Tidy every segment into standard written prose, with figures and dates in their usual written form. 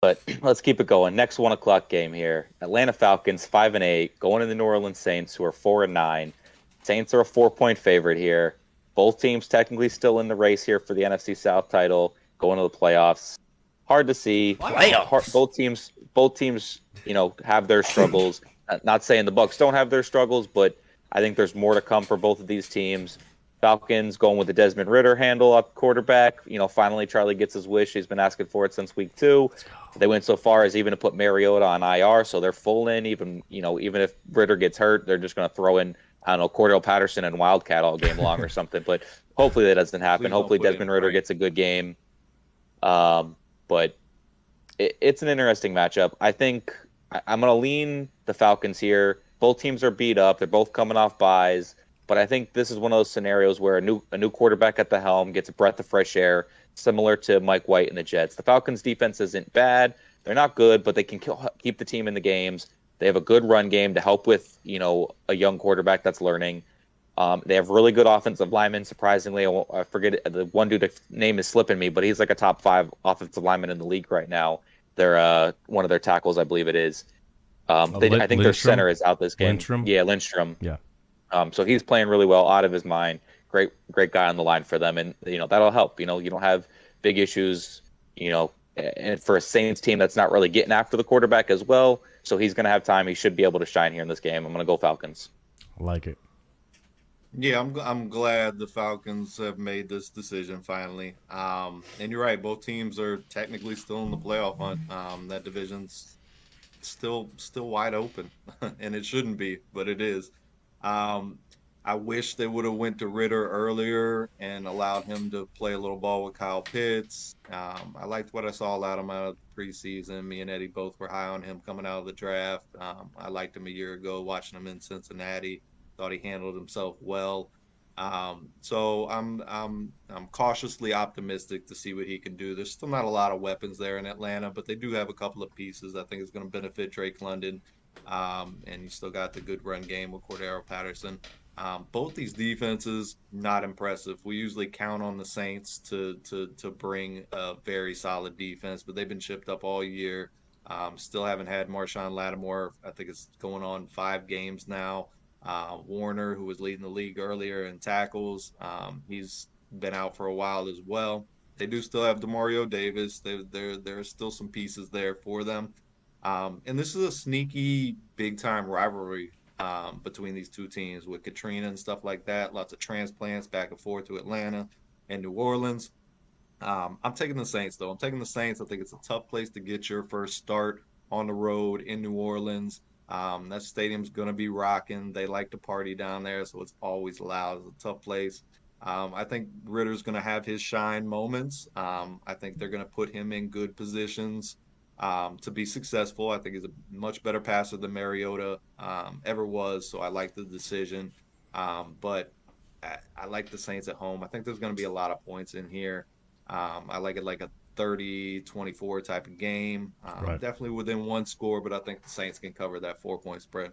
But let's keep it going. Next 1 o'clock game here. Atlanta Falcons 5-8 going to the New Orleans Saints, who are 4-9. Saints are a 4-point favorite here. Both teams technically still in the race here for the NFC South title, going to the playoffs. Hard to see. Playoffs. Both teams, have their struggles. Not saying the Bucks don't have their struggles, but I think there's more to come for both of these teams. Falcons going with the Desmond Ridder handle up quarterback. Finally Charlie gets his wish. He's been asking for it since week 2. They went so far as even to put Mariota on IR, so they're full in. Even if Ritter gets hurt, they're just going to throw in, I don't know, Cordell Patterson and Wildcat all game long or something. But hopefully that doesn't happen. Please don't Hopefully put in Desmond Ritter Frank. gets a good game. But it's an interesting matchup. I think I'm going to lean the Falcons here. Both teams are beat up. They're both coming off byes. But I think this is one of those scenarios where a new quarterback at the helm gets a breath of fresh air, similar to Mike White and the Jets. The Falcons' defense isn't bad. They're not good, but they can keep the team in the games. They have a good run game to help with a young quarterback that's learning. They have really good offensive linemen. Surprisingly, I forget the one dude. The name is slipping me, but he's like a top 5 offensive lineman in the league right now. They're one of their tackles, I believe it is. I think their Lindstrom? center is out this game. Lindstrom? Yeah, Lindstrom. Yeah. So he's playing really well, out of his mind. Great guy on the line for them, and that'll help. You don't have big issues. And for a Saints team that's not really getting after the quarterback as well, so he's going to have time. He should be able to shine here in this game. I'm going to go Falcons. I like it. Yeah, I'm glad the Falcons have made this decision finally. And you're right, both teams are technically still in the playoff hunt. That division's still wide open, and it shouldn't be, but it is. Um, I wish they would have went to Ritter earlier and allowed him to play a little ball with Kyle Pitts. I liked what I saw out of the preseason. Me and Eddie both were high on him coming out of the draft. I liked him a year ago, watching him in Cincinnati. Thought he handled himself well. So I'm cautiously optimistic to see what he can do. There's still not a lot of weapons there in Atlanta, but they do have a couple of pieces I think is going to benefit Drake London. And you still got the good run game with Cordero Patterson. Both these defenses not impressive. We usually count on the Saints to bring a very solid defense, but they've been chipped up all year. Still haven't had Marshawn Lattimore. I think it's going on 5 games now. Warner, who was leading the league earlier in tackles, he's been out for a while as well. They do still have Demario Davis. There are still some pieces there for them. And this is a sneaky big time rivalry between these two teams with Katrina and stuff like that. Lots of transplants back and forth to Atlanta and New Orleans. I'm taking the Saints though. I'm taking the Saints. I think it's a tough place to get your first start on the road in New Orleans. That stadium's gonna be rocking. They like to party down there, so it's always loud. It's a tough place. I think Ritter's gonna have his shine moments. I think they're gonna put him in good positions to be successful. I think he's a much better passer than Mariota ever was, so I like the decision. But I like the Saints at home. I think there's going to be a lot of points in here. I like it like a 30-24 type of game. Right. Definitely within one score, but I think the Saints can cover that 4 point spread.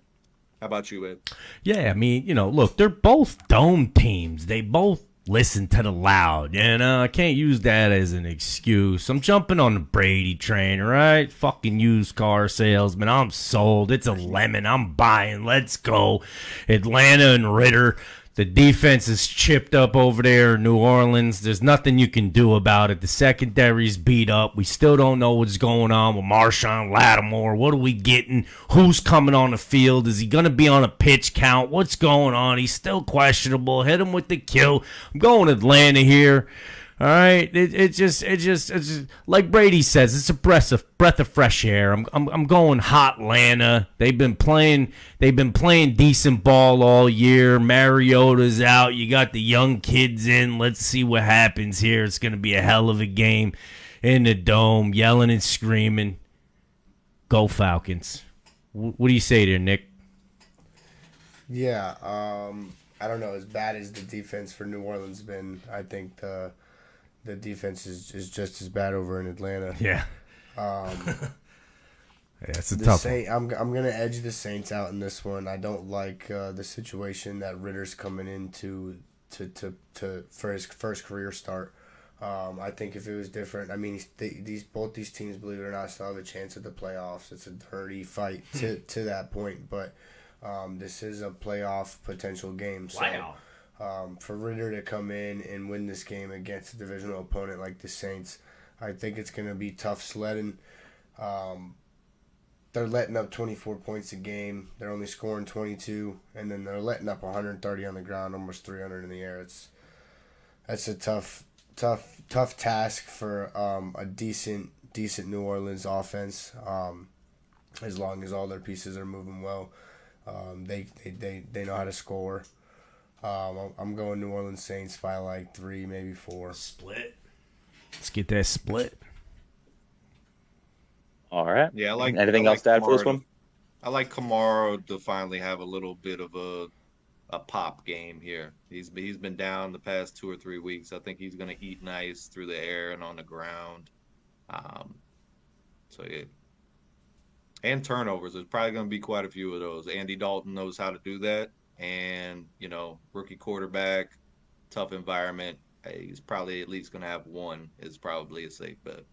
How about you, Ed? Yeah, I mean, look, they're both dome teams. They both listen to the loud. I can't use that as an excuse. I'm jumping on the Brady train, all right? Fucking used car salesman. I'm sold. It's a lemon. I'm buying. Let's go. Atlanta and Ritter. The defense is chipped up over there in New Orleans. There's nothing you can do about it. The secondary's beat up. We still don't know what's going on with Marshawn Lattimore. What are we getting? Who's coming on the field? Is he going to be on a pitch count? What's going on? He's still questionable. Hit him with the kill. I'm going Atlanta here. All right, it's just like Brady says. It's a breath of fresh air. I'm going hot Atlanta. They've been playing decent ball all year. Mariota's out. You got the young kids in. Let's see what happens here. It's gonna be a hell of a game in the dome, yelling and screaming. Go Falcons. What do you say there, Nick? Yeah, I don't know. As bad as the defense for New Orleans been, I think the defense is just as bad over in Atlanta. Yeah. Yeah, it's a tough one. I'm gonna edge the Saints out in this one. I don't like the situation that Ritter's coming into to for his first career start. I think if it was different, I mean, both these teams, believe it or not, still have a chance at the playoffs. It's a dirty fight to that point, but this is a playoff potential game. So, Wow. for Ridder to come in and win this game against a divisional opponent like the Saints, I think it's going to be tough sledding. They're letting up 24 points a game. They're only scoring 22, and then they're letting up 130 on the ground, almost 300 in the air. That's a tough task for a decent New Orleans offense. As long as all their pieces are moving well, they know how to score. I'm going New Orleans Saints by like 3, maybe 4. Split. Let's get that split. All right. Yeah, Anything else to add for this one? I like Kamara to finally have a little bit of a pop game here. He's been down the past 2 or 3 weeks. I think he's going to eat nice through the air and on the ground. So yeah, and turnovers. There's probably going to be quite a few of those. Andy Dalton knows how to do that, and rookie quarterback, tough environment. He's probably at least going to have one. Is probably a safe bet.